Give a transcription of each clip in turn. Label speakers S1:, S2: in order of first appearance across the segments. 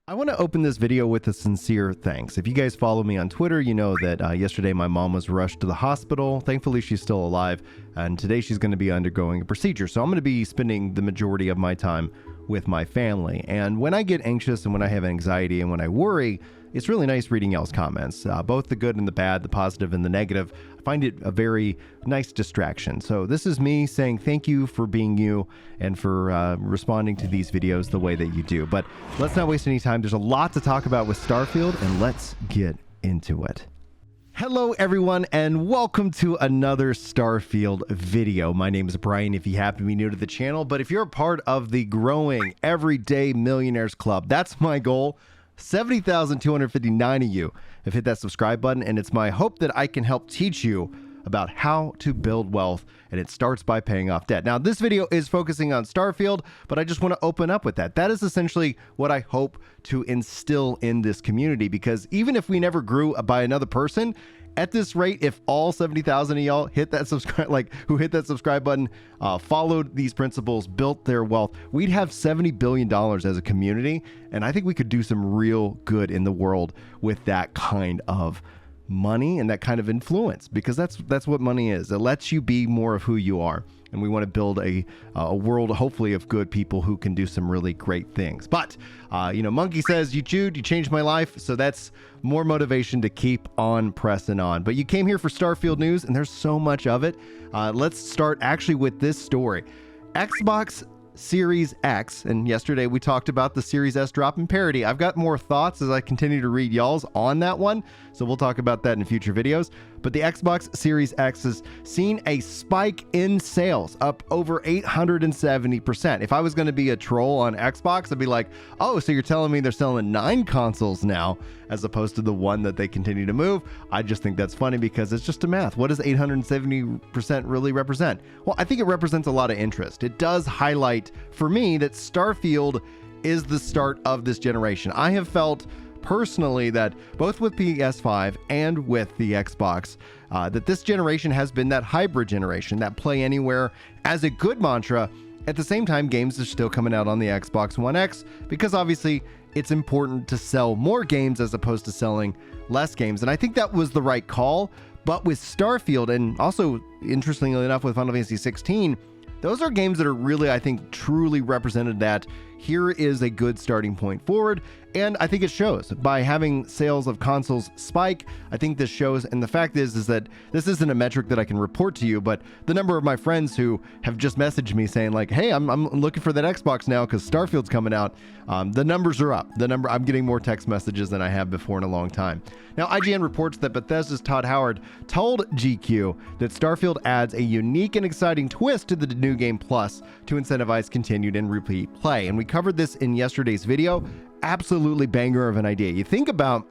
S1: I want to open this video with a sincere thanks. If you guys follow me on Twitter, you know that yesterday my mom was rushed to the hospital. Thankfully, she's still alive, and today she's going to be undergoing a procedure. So I'm going to be spending the majority of my time with my family. And when I get anxious and when I have anxiety and when I worry, it's really nice reading y'all's comments, both the good and the bad, the positive and the negative. I find it a very nice distraction. So this is me saying thank you for being you and for responding to these videos the way that you do. But let's not waste any time. There's a lot to talk about with Starfield, and let's get into it. Hello everyone, and welcome to another Starfield video. My name is Brian if you happen to be new to the channel, but if you're a part of the growing Everyday Millionaires Club, that's my goal. 70,259 of you have hit that subscribe button, and it's my hope that I can help teach you about how to build wealth, and it starts by paying off debt. Now, this video is focusing on Starfield, but I just want to open up with that. That is essentially what I hope to instill in this community, because even if we never grew by another person, at this rate, if all 70,000 of y'all hit that subscribe, who hit that subscribe button, followed these principles, built their wealth, we'd have $70 billion as a community. And I think we could do some real good in the world with that kind of money and that kind of influence, because that's what money is. It lets you be more of who you are. And we want to build a world, hopefully, of good people who can do some really great things. But, Monkey says, you changed my life. So that's more motivation to keep on pressing on. But you came here for Starfield news, and there's so much of it. Let's start actually with this story. Xbox Series X, and yesterday we talked about the Series S drop in parity. I've got more thoughts as I continue to read y'all's on that one, so we'll talk about that in future videos. But the Xbox Series X has seen a spike in sales, up over 870%. If I was going to be a troll on Xbox, I'd be like, oh, so you're telling me they're selling 9 consoles now as opposed to the one that they continue to move? I just think that's funny because it's just a math. What does 870% really represent? Well, I think it represents a lot of interest. It does highlight for me that Starfield is the start of this generation. I have felt personally that both with PS5 and with the Xbox, that this generation has been that hybrid generation, that play anywhere as a good mantra. At the same time, games are still coming out on the Xbox One X because obviously it's important to sell more games as opposed to selling less games. And I think that was the right call. But with Starfield, and also interestingly enough with Final Fantasy 16, those are games that are really, I think, truly represented that here is a good starting point forward. And I think it shows by having sales of consoles spike. I think this shows. And the fact is that this isn't a metric that I can report to you, but the number of my friends who have just messaged me saying like, hey, I'm looking for that Xbox now because Starfield's coming out. The numbers are up. I'm getting more text messages than I have before in a long time. Now, IGN reports that Bethesda's Todd Howard told GQ that Starfield adds a unique and exciting twist to the New Game Plus to incentivize continued and repeat play. And we covered this in yesterday's video. Absolutely banger of an idea. You think about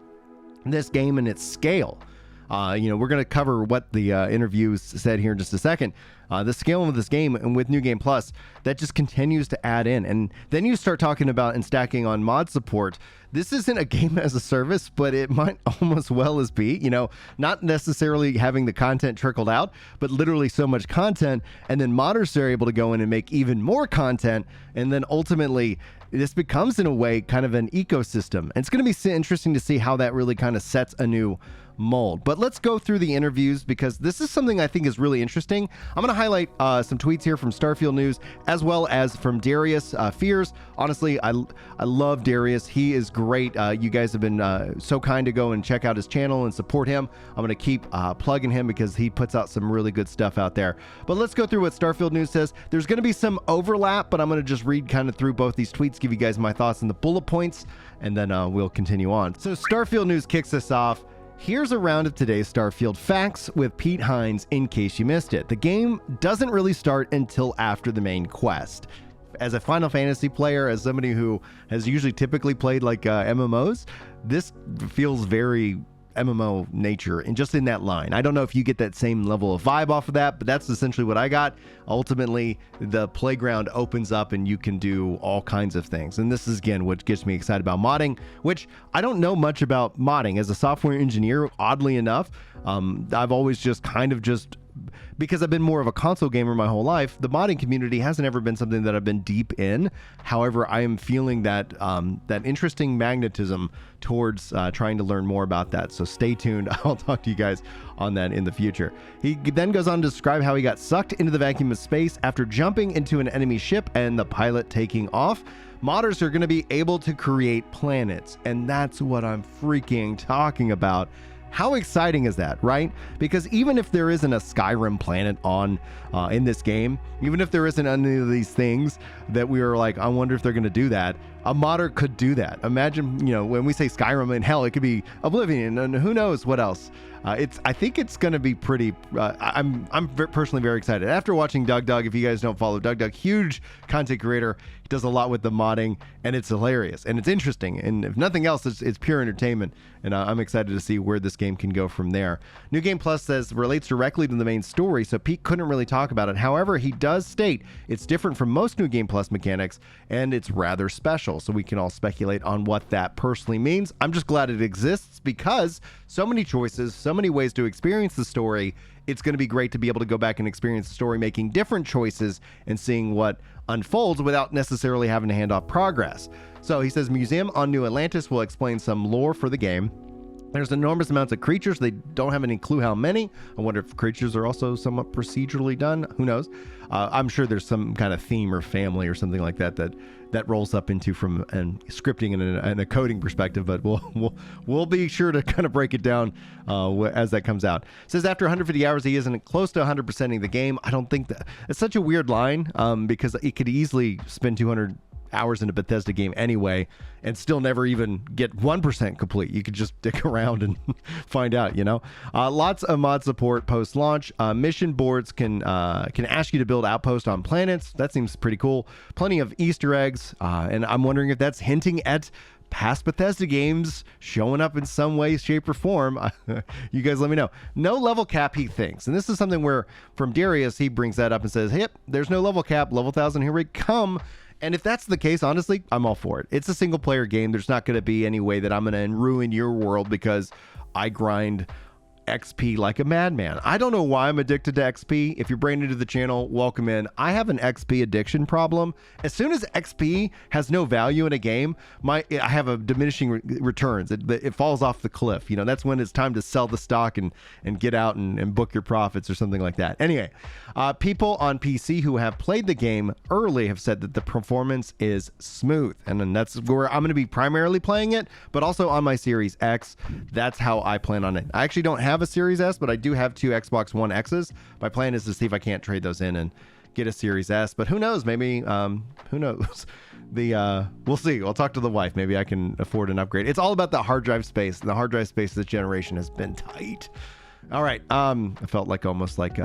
S1: this game and its scale. We're going to cover what the interviews said here in just a second. The scale of this game, and with New Game Plus, that just continues to add in. And then you start talking about and stacking on mod support. This isn't a game as a service, but it might almost well as be, not necessarily having the content trickled out, but literally so much content. And then modders are able to go in and make even more content. And then ultimately, this becomes, in a way, kind of an ecosystem. And it's going to be interesting to see how that really kind of sets a new mold. But let's go through the interviews because this is something I think is really interesting. I'm going to highlight some tweets here from Starfield News as well as from Darius Fears. Honestly, I love Darius. He is great. You guys have been so kind to go and check out his channel and support him. I'm going to keep plugging him because he puts out some really good stuff out there. But let's go through what Starfield News says. There's going to be some overlap, but I'm going to just read kind of through both these tweets, give you guys my thoughts on the bullet points, and then we'll continue on. So Starfield News kicks us off. Here's a round of today's Starfield facts with Pete Hines in case you missed it. The game doesn't really start until after the main quest. As a Final Fantasy player, as somebody who has usually typically played like MMOs, this feels very MMO nature and just in that line. I don't know if you get that same level of vibe off of that, but that's essentially what I got. Ultimately, the playground opens up and you can do all kinds of things. And this is, again, what gets me excited about modding, which I don't know much about modding. As a software engineer, oddly enough, I've always just kind of just because I've been more of a console gamer my whole life, the modding community hasn't ever been something that I've been deep in. However, I am feeling that that interesting magnetism towards trying to learn more about that. So stay tuned. I'll talk to you guys on that in the future. He then goes on to describe how he got sucked into the vacuum of space after jumping into an enemy ship and the pilot taking off. Modders are going to be able to create planets, and that's what I'm freaking talking about. How exciting is that, right? Because even if there isn't a Skyrim planet on in this game, even if there isn't any of these things that we are like, I wonder if they're going to do that, a modder could do that. Imagine, when we say Skyrim, and hell, it could be Oblivion, and who knows what else. I think it's going to be pretty. I'm personally very excited after watching Doug. If you guys don't follow Doug, huge content creator. He does a lot with the modding, and it's hilarious and it's interesting. And if nothing else, it's pure entertainment. And I'm excited to see where this game can go from there. New Game Plus says relates directly to the main story, so Pete couldn't really talk about it. However, he does state it's different from most New Game Plus mechanics, and it's rather special. So we can all speculate on what that personally means. I'm just glad it exists because so many choices, so many ways to experience the story. It's going to be great to be able to go back and experience the story, making different choices and seeing what unfolds without necessarily having to hand off progress. So he says Museum on New Atlantis will explain some lore for the game. There's enormous amounts of creatures. They don't have any clue how many. I wonder if creatures are also somewhat procedurally done. Who knows? I'm sure there's some kind of theme or family or something like that rolls up into from scripting and a coding perspective. But we'll be sure to kind of break it down as that comes out. It says after 150 hours, he isn't close to 100%ing the game. I don't think that it's such a weird line because it could easily spend 200 hours in a Bethesda game anyway and still never even get 1% complete. You could just dick around and find out, lots of mod support post launch. Mission boards can ask you to build outposts on planets. That seems pretty cool. Plenty of Easter eggs, and I'm wondering if that's hinting at past Bethesda games showing up in some way, shape, or form. You guys let me know. No level cap, he thinks. And this is something where from Darius, he brings that up and says, hey, there's no level cap. Level 1000, here we come. And if that's the case, honestly, I'm all for it. It's a single player game. There's not going to be any way that I'm going to ruin your world because I grind XP like a madman. I don't know why I'm addicted to XP. If you're brand new to the channel, welcome in. I have an XP addiction problem. As soon as XP has no value in a game, I have a diminishing returns. It falls off the cliff. That's when it's time to sell the stock and get out and book your profits or something like that. Anyway, people on PC who have played the game early have said that the performance is smooth. And then that's where I'm going to be primarily playing it, but also on my Series X. That's how I plan on it. I actually don't have a Series S, but I do have two Xbox One X's. My plan is to see if I can't trade those in and get a Series S, but who knows? Maybe, who knows? We'll see. I'll talk to the wife. Maybe I can afford an upgrade. It's all about the hard drive space, and the hard drive space this generation has been tight. All right. I felt like almost like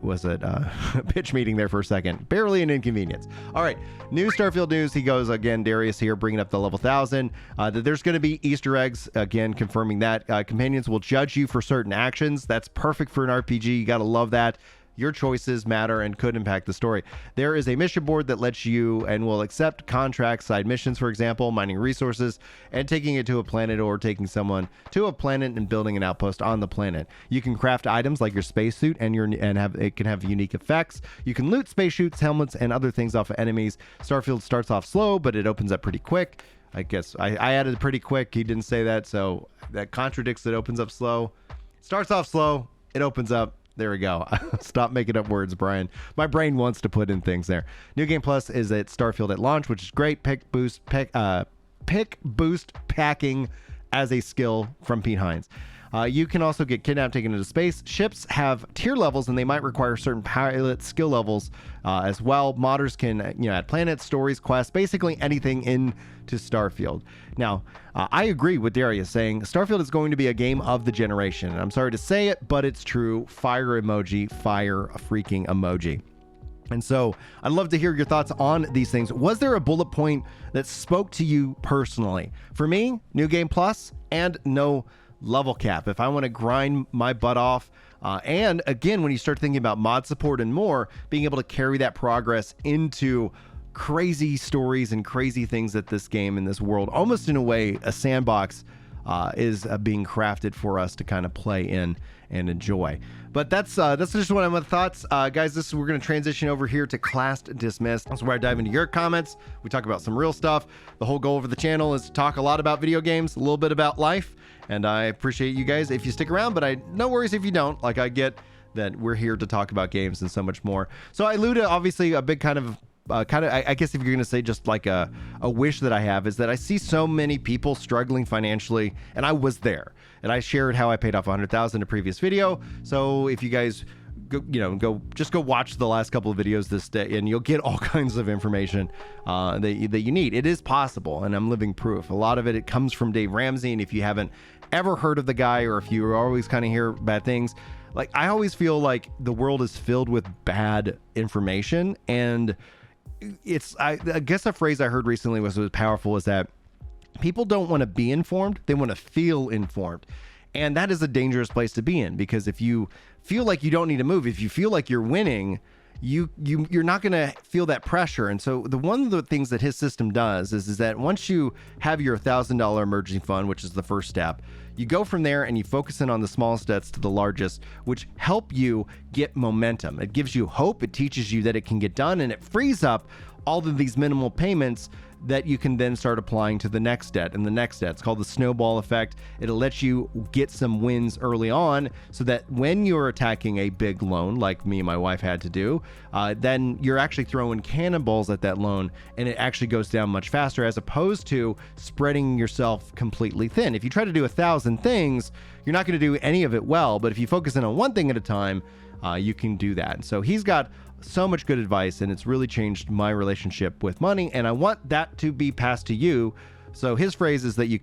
S1: was it a pitch meeting there for a second. Barely an inconvenience. All right. New Starfield news. He goes again, Darius here, bringing up the level 1000. That there's going to be Easter eggs. Again, confirming that. Companions will judge you for certain actions. That's perfect for an RPG. You got to love that. Your choices matter and could impact the story. There is a mission board that lets you and will accept contracts, side missions, for example, mining resources, and taking it to a planet or taking someone to a planet and building an outpost on the planet. You can craft items like your spacesuit and it can have unique effects. You can loot spacesuits, helmets, and other things off of enemies. Starfield starts off slow, but it opens up pretty quick. I guess I added pretty quick. He didn't say that, so that contradicts it opens up slow. Starts off slow, it opens up. There we go. Stop making up words, Brian. My brain wants to put in things there. New Game Plus is at Starfield at launch, which is great. Pick boost packing as a skill from Pete Hines. You can also get kidnapped, taken into space. Ships have tier levels, and they might require certain pilot skill levels as well. Modders can add planets, stories, quests, basically anything into Starfield. Now, I agree with Darius saying Starfield is going to be a game of the generation. And I'm sorry to say it, but it's true. Fire emoji, fire a freaking emoji. And so I'd love to hear your thoughts on these things. Was there a bullet point that spoke to you personally? For me, New Game Plus and no level cap. If I want to grind my butt off, and again, when you start thinking about mod support and more, being able to carry that progress into crazy stories and crazy things that this game and this world, almost in a way, a sandbox is being crafted for us to kind of play in and enjoy. But that's just one of my thoughts, guys. We're going to transition over here to Class Dismissed. That's where I dive into your comments. We talk about some real stuff. The whole goal of the channel is to talk a lot about video games, a little bit about life, and I appreciate you guys if you stick around, but no worries if you don't. Like, I get that we're here to talk about games and so much more. So I allude to, obviously, a big kind of I guess if you're gonna say just like a wish that I have, is that I see so many people struggling financially, and I was there, and I shared how I paid off $100,000 in a previous video. So if you guys go watch the last couple of videos this day, and you'll get all kinds of information that you need. It is possible, and I'm living proof. A lot of it comes from Dave Ramsey, and if you haven't ever heard of the guy, or if you always kind of hear bad things, like, I always feel like the world is filled with bad information, and I guess a phrase I heard recently was powerful, is that people don't want to be informed, they want to feel informed. And that is a dangerous place to be in, because if you feel like you don't need to move, if you feel like you're winning, you're not going to feel that pressure. And so one of the things that his system does is that once you have your $1,000 emergency fund, which is the first step, you go from there and you focus in on the smallest debts to the largest, which help you get momentum. It gives you hope. It teaches you that it can get done, and it frees up all of these minimal payments that you can then start applying to the next debt and the next debt. It's called the snowball effect. It'll let you get some wins early on, so that when you're attacking a big loan, like me and my wife had to do, then you're actually throwing cannonballs at that loan, and it actually goes down much faster, as opposed to spreading yourself completely thin. If you try to do 1,000 things, you're not going to do any of it well, but if you focus in on one thing at a time, you can do that. And so he's got so much good advice, and it's really changed my relationship with money, and I want that to be passed to you. So his phrase is that you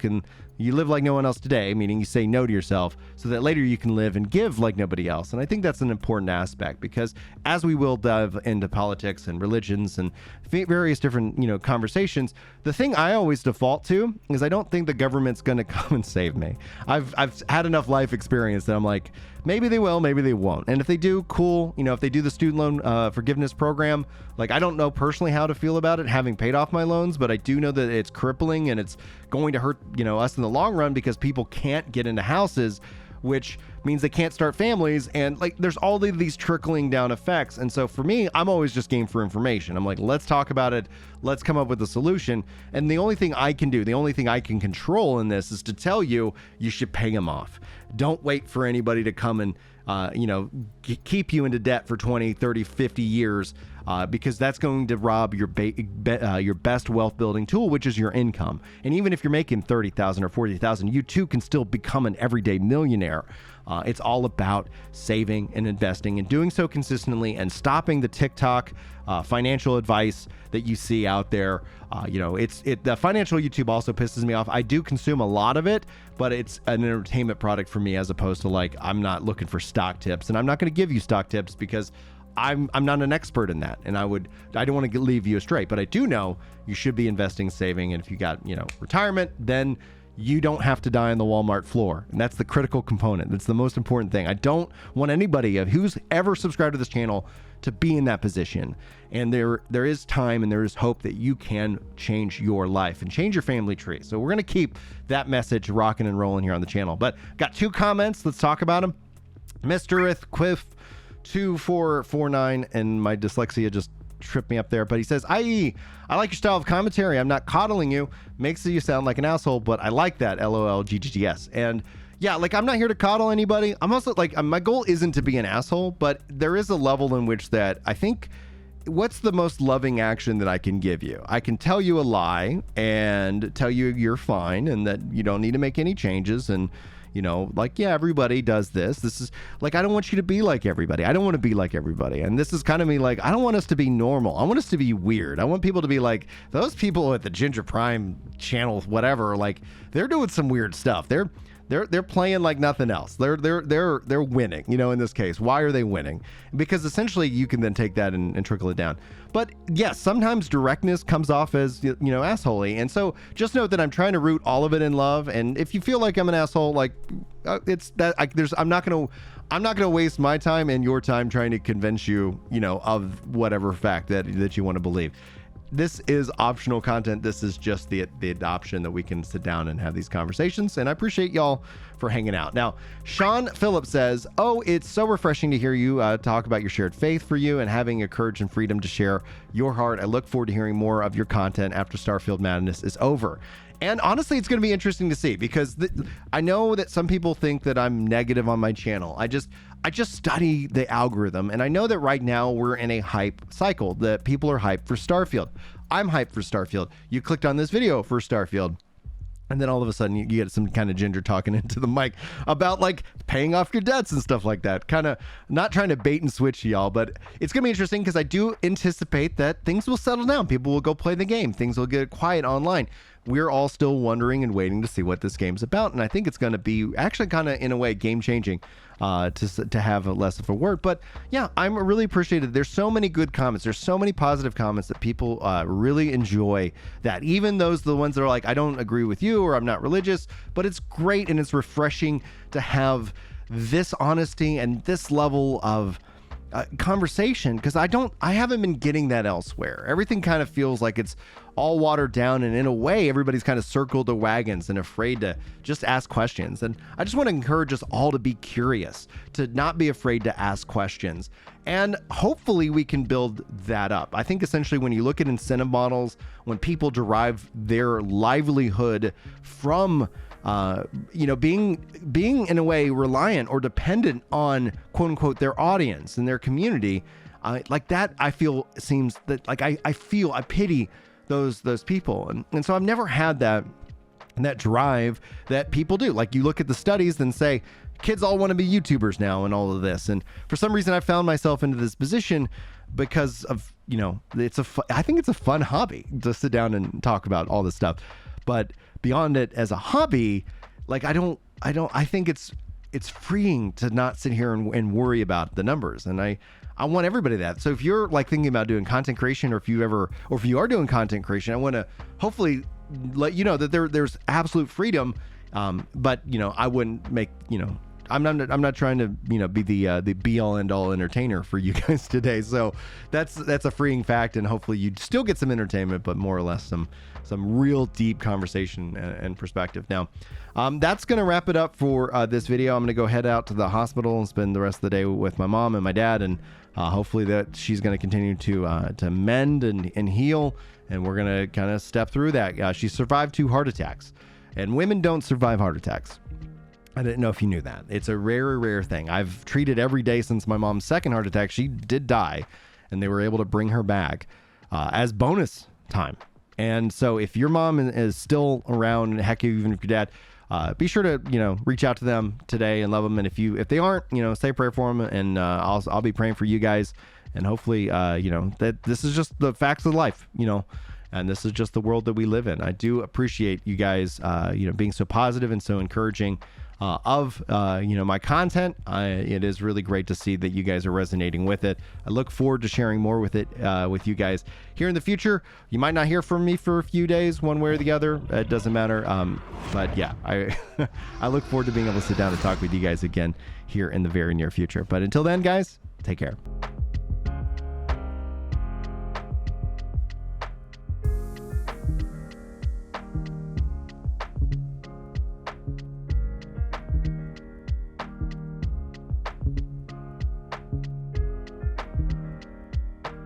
S1: live like no one else today, meaning you say no to yourself, so that later you can live and give like nobody else. And I think that's an important aspect, because as we will dive into politics and religions and various different conversations, the thing I always default to is I don't think the government's going to come and save me. I've had enough life experience that I'm like, maybe they will, maybe they won't. And if they do, cool. If they do the student loan forgiveness program, like, I don't know personally how to feel about it, having paid off my loans, but I do know that it's crippling, and it's going to hurt us in the long run, because people can't get into houses, which means they can't start families, and like, there's all of these trickling down effects. And so for me, I'm always just game for information. I'm like, let's talk about it, let's come up with a solution. And the only thing I can do, the only thing I can control in this, is to tell you should pay them off. Don't wait for anybody to come and keep you into debt for 20, 30, 50 years, because that's going to rob your best wealth building tool, which is your income. And even if you're making $30,000 or $40,000, you too can still become an everyday millionaire. It's all about saving and investing, and doing so consistently, and stopping the TikTok financial advice that you see out there. The financial YouTube also pisses me off. I do consume a lot of it, but it's an entertainment product for me, as opposed to, like, I'm not looking for stock tips, and I'm not going to give you stock tips, because I'm not an expert in that, and I don't want to leave you astray. But I do know you should be investing, saving, and if you got retirement, then you don't have to die on the Walmart floor. And that's the critical component. That's the most important thing. I don't want anybody who's ever subscribed to this channel to be in that position. And there is time, and there is hope that you can change your life and change your family tree. So we're going to keep that message rocking and rolling here on the channel. But got 2 comments. Let's talk about them. Mr. Quiff 2449, and my dyslexia just tripped me up there, but he says, I like your style of commentary. I'm not coddling you. Makes you sound like an asshole, but I like that. LOL GGGS. And yeah, like, I'm not here to coddle anybody. I'm also like, my goal isn't to be an asshole, but there is a level in which that I think, what's the most loving action that I can give you? I can tell you a lie and tell you you're fine, and that you don't need to make any changes, and like, yeah, everybody does this. This is like, I don't want you to be like everybody. I don't want to be like everybody. And this is kind of me, like, I don't want us to be normal. I want us to be weird. I want people to be like, those people at the Ginger Prime channel, whatever, like, they're doing some weird stuff. They're playing like nothing else. They're winning, in this case. Why are they winning? Because essentially you can then take that and trickle it down. But yes, sometimes directness comes off as, assholey. And so just note that I'm trying to root all of it in love. And if you feel like I'm an asshole, like, it's that I'm not going to waste my time and your time trying to convince you, of whatever fact that you want to believe. this is optional content. This is just the option that we can sit down and have these conversations. And I appreciate y'all for hanging out. Now, Sean Phillips says, oh, it's so refreshing to hear you talk about your shared faith for you and having a courage and freedom to share your heart. I look forward to hearing more of your content after Starfield Madness is over. And honestly, it's going to be interesting to see, because I know that some people think that I'm negative on my channel. I just study the algorithm, and I know that right now we're in a hype cycle, that people are hyped for Starfield. I'm hyped for Starfield. You clicked on this video for Starfield, and then all of a sudden you get some kind of ginger talking into the mic about like paying off your debts and stuff like that. Kind of not trying to bait and switch y'all, but it's going to be interesting because I do anticipate that things will settle down. People will go play the game. Things will get quiet online. We're all still wondering and waiting to see what this game's about. And I think it's going to be actually kind of, in a way, game changing to have a less of a word. But yeah, I'm really appreciated. There's so many good comments. There's so many positive comments that people really enjoy that. Even those, the ones that are like, I don't agree with you, or I'm not religious, but it's great and it's refreshing to have this honesty and this level of conversation, because I haven't been getting that elsewhere. Everything kind of feels like it's all watered down, and in a way everybody's kind of circled the wagons and afraid to just ask questions. And I just want to encourage us all to be curious, to not be afraid to ask questions, and hopefully we can build that up. I think essentially when you look at incentive models, when people derive their livelihood from being in a way reliant or dependent on quote unquote their audience and their community, like that, I feel seems that like I pity those people, and so I've never had that drive that people do. Like, you look at the studies and say kids all want to be YouTubers now and all of this, and for some reason I found myself into this position because of I think it's a fun hobby to sit down and talk about all this stuff. But beyond it as a hobby, like I think it's freeing to not sit here and worry about the numbers. And I want everybody that. So if you're like thinking about doing content creation, or if you are doing content creation, I want to hopefully let you know that there's absolute freedom. But I wouldn't make, I'm not trying to be the be all end all entertainer for you guys today. So that's a freeing fact, and hopefully you still get some entertainment, but more or less some real deep conversation and perspective. Now, that's going to wrap it up for this video. I'm going to go head out to the hospital and spend the rest of the day with my mom and my dad, and hopefully that she's going to continue to mend and heal, and we're going to kind of step through that. She survived 2 heart attacks, and women don't survive heart attacks. I didn't know if you knew that. It's a rare thing. I've treated every day since my mom's second heart attack. She did die, and they were able to bring her back as bonus time. And so if your mom is still around, heck, even if your dad, be sure to, reach out to them today and love them. And if they aren't, say a prayer for them, and I'll be praying for you guys. And hopefully, that this is just the facts of life, and this is just the world that we live in. I do appreciate you guys, being so positive and so encouraging of my content. It is really great to see that you guys are resonating with it. I look forward to sharing more with it with you guys here in the future. You might not hear from me for a few days, one way or the other. It doesn't matter. But yeah, I look forward to being able to sit down and talk with you guys again here in the very near future. But until then, guys, take care.